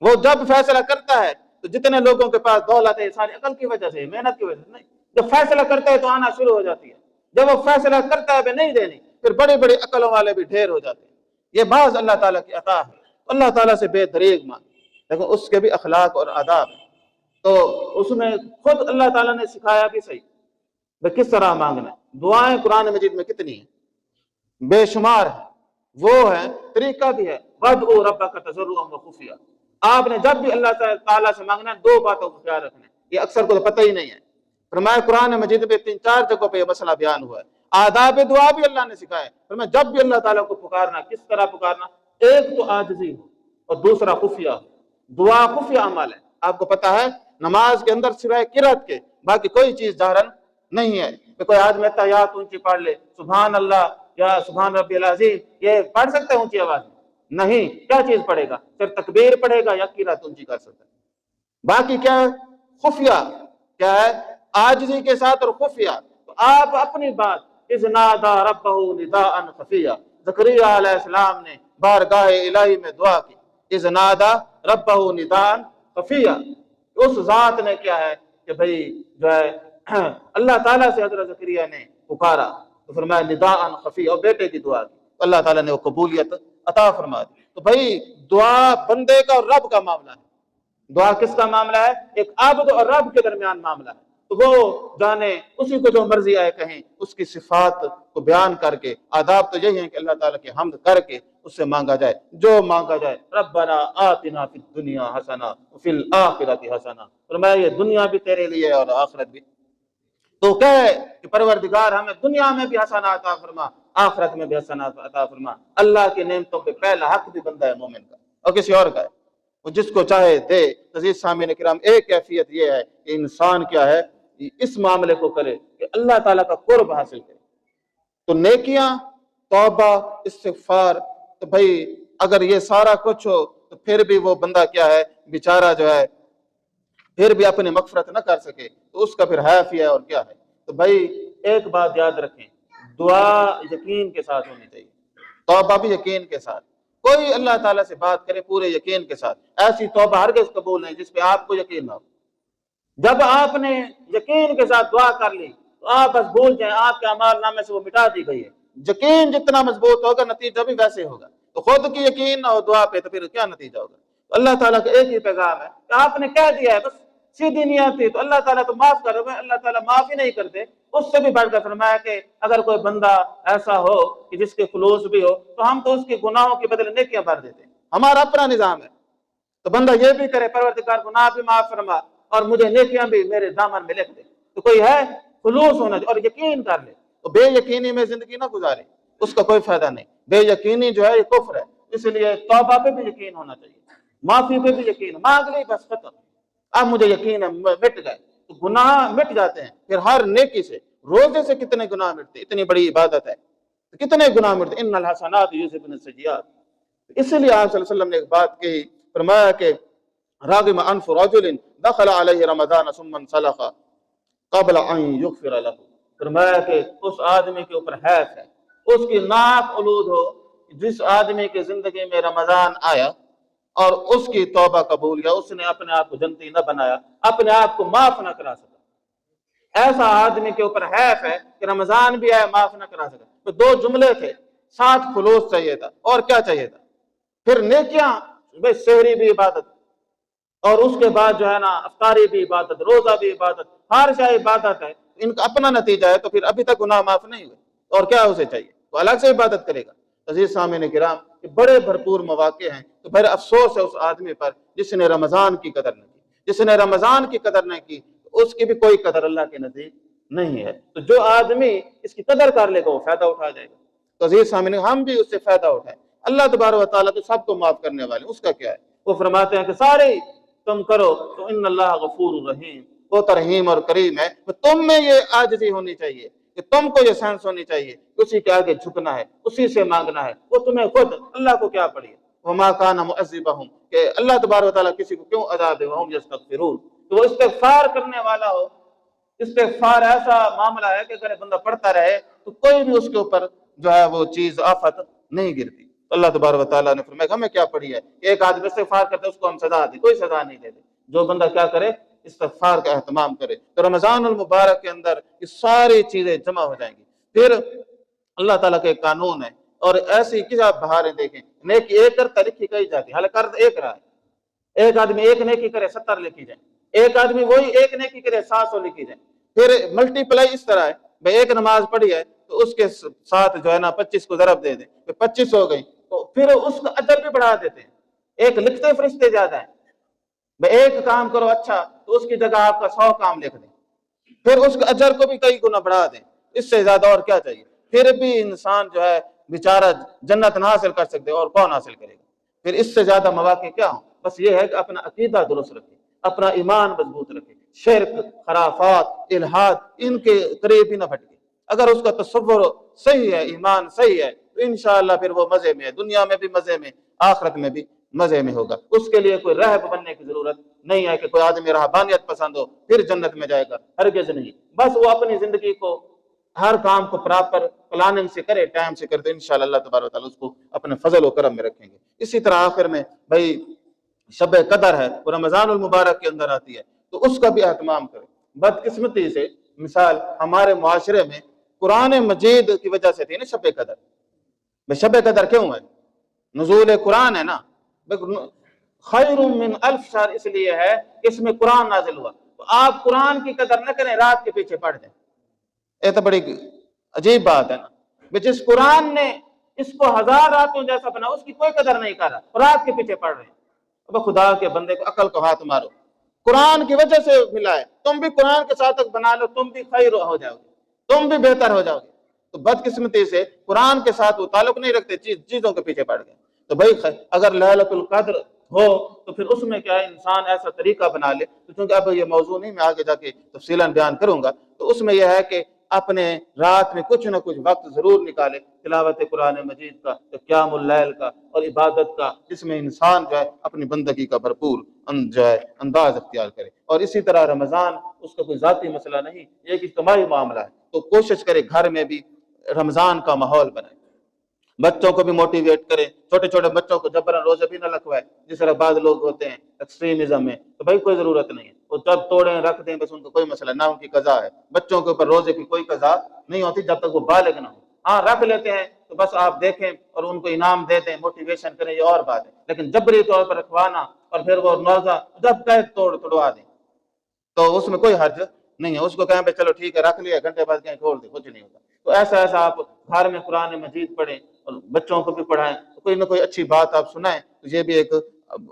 وہ جب فیصلہ کرتا ہے تو جتنے لوگوں کے پاس دولت ہے ساری عقل کی وجہ سے، محنت کی وجہ سے نہیں، جب فیصلہ کرتا ہے تو آنا شروع ہو جاتی ہے، جب وہ فیصلہ کرتا ہے نہیں دینی، پھر بڑے بڑے عقلوں والے بھی ڈھیر ہو جاتے ہیں۔ یہ بعض اللہ تعالیٰ کی عطا ہے، اللہ تعالیٰ سے بے دریغ مانگ، لیکن اس کے بھی اخلاق اور آداب ہیں، تو اس میں خود اللہ تعالیٰ نے سکھایا بھی صحیح کہ کس طرح مانگنا ہے۔ دعائیں قرآن مجید میں کتنی ہیں، بے شمار ہیں، وہ ہیں، طریقہ بھی ہے، وَادْعُوا رَبَّكَ تَضَرُّعًا وَخُفْيًا۔ آپ نے جب بھی اللہ تعالیٰ سے مانگنا ہے، دو باتوں کو خیال رکھنا ہے، یہ اکثر کو تو پتہ ہی نہیں ہے۔ فرمایا قرآن مجید میں 3-4 جگہوں پہ یہ مسئلہ بیان ہوا ہے، آداب دعا بھی اللہ نے سکھایا ہے۔ فرمایا جب بھی اللہ تعالیٰ کو پکارنا، کس طرح پکارنا؟ ایک تو عاجزی ہو اور دوسرا خفیہ ہو۔ دعا خفیہ عمل ہے، آپ کو پتہ ہے نماز کے اندر سوائے قرات کے باقی کوئی چیز ظاہراً نہیں ہے کہ کوئی آدمی تحیات اونچی پڑھ لے، سبحان اللہ یا سبحان ربی العظیم، یہ پڑھ سکتے ہیں اونچی آواز میں؟ نہیں، کیا چیز پڑھے گا؟ صرف تکبیر پڑھے گا یا قرات اونچی کر سکتا ہے۔ باقی کیا ہے؟ خفیہ کیا ہے؟ عاجزی کے ساتھ اور خفیہ۔ تو آپ اپنی بات اذ نادى ربه نداء خفیہ، زکریا علیہ السلام نے بارگاہ الہی میں دعا کی، اذ نادى ربه نداء خفیہ، اس ذات نے کیا ہے کہ بھئی جو ہے اللہ تعالیٰ سے حضرت زکریا نے پکارا، تو فرمایا نداء خفیہ، اور بیٹے کی دعا کی، اللہ تعالیٰ نے وہ قبولیت عطا فرما دی۔ تو بھئی دعا بندے کا اور رب کا معاملہ ہے، دعا کس کا معاملہ ہے؟ ایک عبد اور رب کے درمیان معاملہ ہے، تو وہ جانے اسی کو جو مرضی آئے کہیں، اس کی صفات کو بیان کر کے، آداب تو یہی ہیں کہ اللہ تعالیٰ کی حمد کر کے اس سے مانگا جائے جو مانگا جائے۔ ربنا آتنا فی الدنیا حسنہ وفی الآخرۃ حسنہ، فرمایا یہ دنیا بھی تیرے لیے اور آخرت بھی، تو کہے کہ پروردگار ہمیں دنیا میں بھی حسنات عطا فرما، آخرت میں بھی حسنات عطا فرما۔ اللہ کی نعمتوں پہ پہلا حق بھی بندہ ہے مومن کا، اور کسی اور کا ہے، وہ جس کو چاہے دے۔ عزیز سامعین کرام، ایک کیفیت یہ ہے کہ انسان کیا ہے، اس معاملے کو کرے کہ اللہ تعالیٰ کا قرب حاصل کرے۔ تو نیکیاں، توبہ، استغفار، تو بھئی اگر یہ سارا کچھ ہو تو پھر بھی وہ بندہ کیا ہے، بیچارہ جو ہے پھر بھی اپنی مغفرت نہ کر سکے، تو اس کا پھر حیف ہے اور کیا ہے۔ تو بھئی ایک بات یاد رکھیں، دعا یقین کے ساتھ ہونی چاہیے، توبہ بھی یقین کے ساتھ۔ کوئی اللہ تعالیٰ سے بات کرے پورے یقین کے ساتھ، ایسی توبہ ہرگز قبول نہیں جس پہ آپ کو یقین نہ ہو۔ جب آپ نے یقین کے ساتھ دعا کر لی تو آپ بس بھول جائیں، آپ کے اعمال نامے سے وہ مٹا دی گئی ہے۔ یقین جتنا مضبوط ہوگا نتیجہ بھی ویسے ہوگا، تو خود کی یقین نہ ہو دعا پہ تو پھر کیا نتیجہ ہوگا؟ تو اللہ تعالیٰ کا ایک ہی پیغام ہے کہ آپ نے کہہ دیا ہے، بس سیدھی نیت تھی، تو اللہ تعالیٰ تو معاف کر رہے ہیں، اللہ تعالیٰ معاف ہی نہیں کرتے۔ اس سے بھی بڑھ کر فرمایا کہ اگر کوئی بندہ ایسا ہو کہ جس کے خلوص بھی ہو تو ہم تو اس کے گناہوں کے بدلے نیکیاں بھر دیتے ہیں، ہمارا اپنا نظام ہے۔ تو بندہ یہ بھی کرے پروردگار گناہ بھی معاف فرما اور مجھے نیکیاں بھی میرے دامن میں لکھ دے، تو کوئی ہے خلوص ہونا اور یقین کر لے، تو بے یقینی میں زندگی نہ گزارے، اس کا کوئی فائدہ نہیں۔ بے یقینی جو ہے یہ کفر ہے، اس لیے توبہ پہ بھی یقین ہونا چاہیے، معافی پہ بھی یقین، مانگ لی بس ختم، اب مجھے یقین ہے مٹ گئے، تو گناہ مٹ جاتے ہیں پھر ہر نیکی سے۔ روزے سے کتنے گناہ مٹتے، اتنی بڑی عبادت ہے، کتنے گناہ مٹتے، ان الحسنات یذھبن السیئات۔ اس لیے آپ صلی اللہ علیہ وسلم نے ایک بات کہی، فرمایا کہ راغم انف رجل دخل علیہ رمضان ثم انسلخ قبل ان یغفر له، فرمایا کہ اس آدمی کے اوپر حیف ہے، اس کی ناک آلود ہو جس آدمی کی زندگی میں رمضان آیا اور اس کی توبہ قبول یا اس نے اپنے آپ کو جنتی نہ بنایا، اپنے آپ کو معاف نہ کرا سکا۔ ایسا آدمی کے اوپر حیف ہے کہ رمضان بھی آیا معاف نہ کرا سکا۔ تو دو جملے تھے، 7 خلوص چاہیے تھا، اور کیا چاہیے تھا؟ پھر نیکیاں، بھائی سحری بھی عبادت، اور اس کے بعد جو ہے نا افطاری بھی عبادت، روزہ بھی عبادت، ہر شے عبادت ہے۔ ان کا اپنا نتیجہ ہے تو پھر ابھی تک گناہ معاف نہیں ہوئے، اور کیا اسے چاہیے؟ وہ الگ سے عبادت کرے گا۔ عزیز سامعین کرام، کہ بڑے بھرپور مواقع ہیں، تو بڑا افسوس ہے اس آدمی پر جس نے رمضان کی قدر نہیں کی۔ جس نے رمضان کی قدر نہیں کی اس کی بھی کوئی قدر اللہ کے نزدیک نہیں ہے۔ تو جو آدمی اس کی قدر کر لے گا وہ فائدہ اٹھا جائے گا۔ تو عزیز سامعین، ہم بھی اس سے فائدہ اٹھائیں۔ اللہ تبارک و تعالیٰ تو سب کو معاف کرنے والے، اس کا کیا ہے؟ وہ فرماتے ہیں کہ سارے تم کرو تو ان اللہ غفور الرحیم، وہ ترحیم اور کریم ہے۔ تو تم میں یہ عاجزی ہونی چاہیے کہ تم کو یہ سینس ہونی چاہیے، اسی کے آگے جھکنا ہے، اسی سے مانگنا ہے۔ وہ تمہیں خود اللہ کو کیا پڑی ہے، وما کان معذبہم، کہ اللہ تبارک و تعالیٰ کسی کو کیوں عذاب دے، وہم یستغفرون، تو وہ استغفار کرنے والا ہو۔ استغفار ایسا معاملہ ہے کہ اگر بندہ پڑھتا رہے تو کوئی بھی اس کے اوپر جو ہے وہ چیز آفت نہیں گرتی۔ اللہ تبارک و تعالیٰ نے فرمایا کہ ہمیں کیا پڑھی ہے، ایک آدمی استغفار کرتے اس کو ہم سزا دیں، کوئی سزا نہیں دیتے۔ جو بندہ کیا کرے، استغفار کا اہتمام کرے، تو رمضان المبارک کے اندر یہ ساری چیزیں جمع ہو جائیں گی۔ پھر اللہ تعالیٰ کا ایک قانون ہے، اور ایسی کیا بہاریں دیکھیں، نیکی ایک کرتا لکھی کئی جاتی، حالانکہ کرد ایک رہا ہے۔ ایک آدمی ایک نیکی کرے 70 لکھی جائیں، ایک آدمی وہی ایک نیکی کرے 700 لکھی جائیں۔ پھر ملٹی پلائی اس طرح ہے، بھائی ایک نماز پڑھی ہے تو اس کے ساتھ جو ہے نا 25 کو ضرب دے دیں، 25 ہو گئی، تو پھر اس کا اجر بھی بڑھا دیتے ہیں۔ ایک لکھتے فرشتے زیادہ ہیں، بھائی ایک کام کرو اچھا تو اس کی جگہ آپ کا 100 کام لکھ دیں، پھر اس کا اجر کو بھی کئی گنا بڑھا دیں۔ اس سے زیادہ اور کیا چاہیے؟ پھر بھی انسان جو ہے بیچارہ جنت نہ حاصل کر سکتے، اور کون حاصل کرے گا؟ پھر اس سے زیادہ مواقع کیا ہوں؟ بس یہ ہے کہ اپنا عقیدہ درست رکھے، اپنا ایمان مضبوط رکھے، شرک، خرافات، الحاد ان کے قریب ہی نہ بھٹکے۔ اگر اس کا تصور صحیح ہے، ایمان صحیح ہے، تو انشاءاللہ پھر وہ مزے میں ہے، دنیا میں بھی مزے میں، آخرت میں بھی مزے میں ہوگا۔ اس کے لیے کوئی راہب بننے کی ضرورت نہیں ہے کہ کوئی آدمی رہبانیت پسند ہو پھر جنت میں جائے گا، ہرگز نہیں۔ بس وہ اپنی زندگی کو ہر کام کو پراپر پلاننگ سے کرے، ٹائم سے کرے، تو انشاءاللہ اللہ تبارک و تعالیٰ اس کو اپنے فضل و کرم میں رکھیں گے۔ اسی طرح آخر میں بھائی شب قدر ہے، وہ رمضان المبارک کے اندر آتی ہے، تو اس کا بھی اہتمام کریں۔ بدقسمتی سے مثال ہمارے معاشرے میں قرآن مجید کی وجہ سے تھی نا شب قدر۔ بھائی شب قدر کیوں ہے؟ نزول قرآن ہے نا، خیر من الف شہر اس لیے ہے کہ اس میں قرآن نازل ہوا۔ تو آپ قرآن کی قدر نہ کریں، رات کے پیچھے پڑھ جائیں، یہ تو بڑی عجیب بات ہے نا۔ جس قرآن نے اس کو 1000 راتوں جیسا بنا، اس کی کوئی قدر نہیں کر رہا، رات کے پیچھے پڑھ رہے ہیں۔ اب خدا کے بندے کو عقل کو ہاتھ مارو، قرآن کی وجہ سے ملا ہے، تم بھی قرآن کے ساتھ بنا لو، تم بھی خیر ہو جاؤ گے، تم بھی بہتر ہو جاؤ گے۔ تو بدقسمتی سے قرآن کے ساتھ وہ تعلق نہیں رکھتے، چیزوں کے پیچھے پڑ گئے۔ تو بھائی اگر لیلۃ القدر ہو تو پھر اس میں کیا ہے، انسان ایسا طریقہ بنا لے، چونکہ اب یہ موضوع نہیں، میں آگے جا کے تفصیلاً بیان کروں گا، تو اس میں یہ ہے کہ اپنے رات میں کچھ نہ کچھ وقت ضرور نکالے تلاوت قرآن مجید کا، قیام اللیل کا اور عبادت کا، جس میں انسان جو ہے اپنی بندگی کا بھرپور جو ہے انداز اختیار کرے۔ اور اسی طرح رمضان اس کا کوئی ذاتی مسئلہ نہیں، یہ ایک اجتماعی معاملہ ہے، تو کوشش کرے گھر میں بھی رمضان کا ماحول بنائے، بچوں کو بھی موٹیویٹ کریں، چھوٹے چھوٹے بچوں کو جبرن روزے بھی نہ لگوائے، جس طرح بعض لوگ ہوتے ہیں ایکسٹریمزم میں، تو بھائی کوئی ضرورت نہیں ہے، وہ جب توڑیں رکھ دیں بس، ان کو کوئی مسئلہ نہ، ان کی قضا ہے۔ بچوں کے اوپر روزے کی کوئی قضا نہیں ہوتی جب تک وہ بالغ نہ ہو۔ ہاں رکھ لیتے ہیں تو بس آپ دیکھیں اور ان کو انعام دے دیں، موٹیویشن کریں، یہ اور بات ہے، لیکن جبری طور پر رکھوانا اور پھر وہ روزہ جب کہے توڑوا دیں تو اس میں کوئی حرج نہیں ہے۔ اس کو کہیں پہ چلو ٹھیک ہے رکھ لیا، گھنٹے بعد کہیں چھوڑ دیں، کچھ نہیں ہوتا۔ تو ایسا آپ گھر میں قرآن مجید پڑھیں اور بچوں کو بھی پڑھائیں، کوئی نہ کوئی اچھی بات آپ سنائیں، تو یہ بھی ایک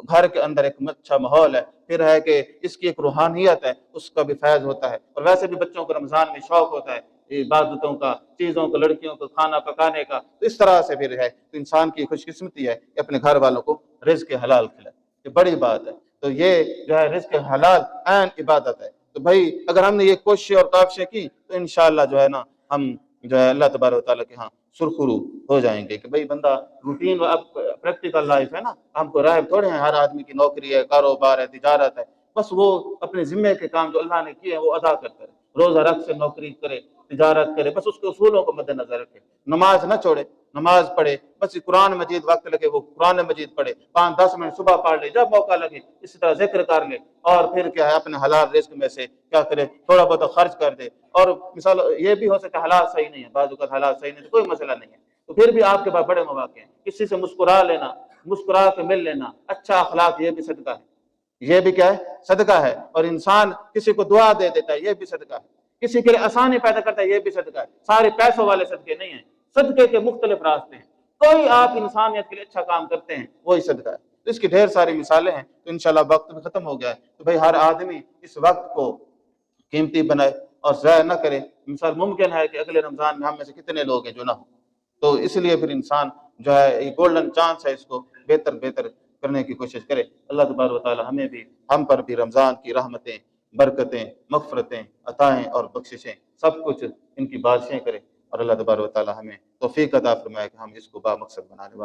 گھر کے اندر ایک اچھا ماحول ہے۔ پھر ہے کہ اس کی ایک روحانیت ہے، اس کا بھی فیض ہوتا ہے، اور ویسے بھی بچوں کو رمضان میں شوق ہوتا ہے عبادتوں کا، چیزوں کا، لڑکیوں کو کھانا پکانے کا، تو اس طرح سے پھر ہے تو انسان کی خوش قسمتی ہے کہ اپنے گھر والوں کو رزق حلال کھلائے، یہ بڑی بات ہے۔ تو یہ جو ہے رزق حلال عین عبادت ہے۔ تو بھائی اگر ہم نے یہ کوششیں اور کاوشیں کی تو انشاءاللہ جو ہے نا ہم جو ہے اللہ تبارک و تعالیٰ کے ہاں سرخرو ہو جائیں گے۔ کہ بھئی بندہ روٹین اب پریکٹیکل لائف ہے نا، ہم کو راہب تھوڑے ہیں، ہر آدمی کی نوکری ہے، کاروبار ہے، تجارت ہے، بس وہ اپنے ذمے کے کام جو اللہ نے کیے ہیں وہ ادا کرتا ہے، روزہ رکھ سے نوکری کرے، تجارت کرے، بس اس کے اصولوں کو مد نظر رکھے، نماز نہ چھوڑے، نماز پڑھے، بس قرآن مجید وقت لگے وہ قرآن مجید پڑھے، 5-10 منٹ صبح پڑھ لے جب موقع لگے، اسی طرح ذکر کر لے، اور پھر کیا ہے اپنے حلال رزق میں سے کیا کرے، تھوڑا بہت خرچ کر دے۔ اور مثال یہ بھی ہو سکتا ہے حالات صحیح نہیں ہے، بعض اوقات حالات صحیح نہیں تو کوئی مسئلہ نہیں ہے، تو پھر بھی آپ کے پاس بڑے مواقع ہیں، کسی سے مسکرا لینا، مسکرا کے مل لینا، اچھا اخلاق یہ بھی صدقہ ہے، یہ بھی کیا ہے صدقہ ہے، اور انسان کسی کو دعا دے دیتا ہے یہ بھی صدقہ ہے، کسی کے لیے آسانی پیدا کرتا ہے یہ بھی صدقہ ہے۔ سارے پیسوں والے صدقے نہیں ہیں، صدقے کے مختلف راستے ہیں، کوئی آپ انسانیت کے لیے اچھا کام کرتے ہیں وہی صدقہ ہے۔ تو اس کی ڈھیر ساری مثالیں ہیں، تو انشاءاللہ وقت بھی ختم ہو گیا ہے، تو بھائی ہر آدمی اس وقت کو قیمتی بنائے اور ضائع نہ کرے۔ مثال ممکن ہے کہ اگلے رمضان میں ہم میں سے کتنے لوگ ہیں جو نہ ہوں، تو اس لیے پھر انسان جو ہے یہ گولڈن چانس ہے، اس کو بہتر کرنے کی کوشش کرے۔ اللہ تبارک و تعالی ہمیں بھی، ہم پر بھی رمضان کی رحمتیں، برکتیں، مغفرتیں، عطائیں اور بخششیں سب کچھ ان کی بارشیں کرے، اور اللہ تبارک و تعالی ہمیں توفیق عطا فرمائے کہ ہم اس کو با مقصد بنا لیں۔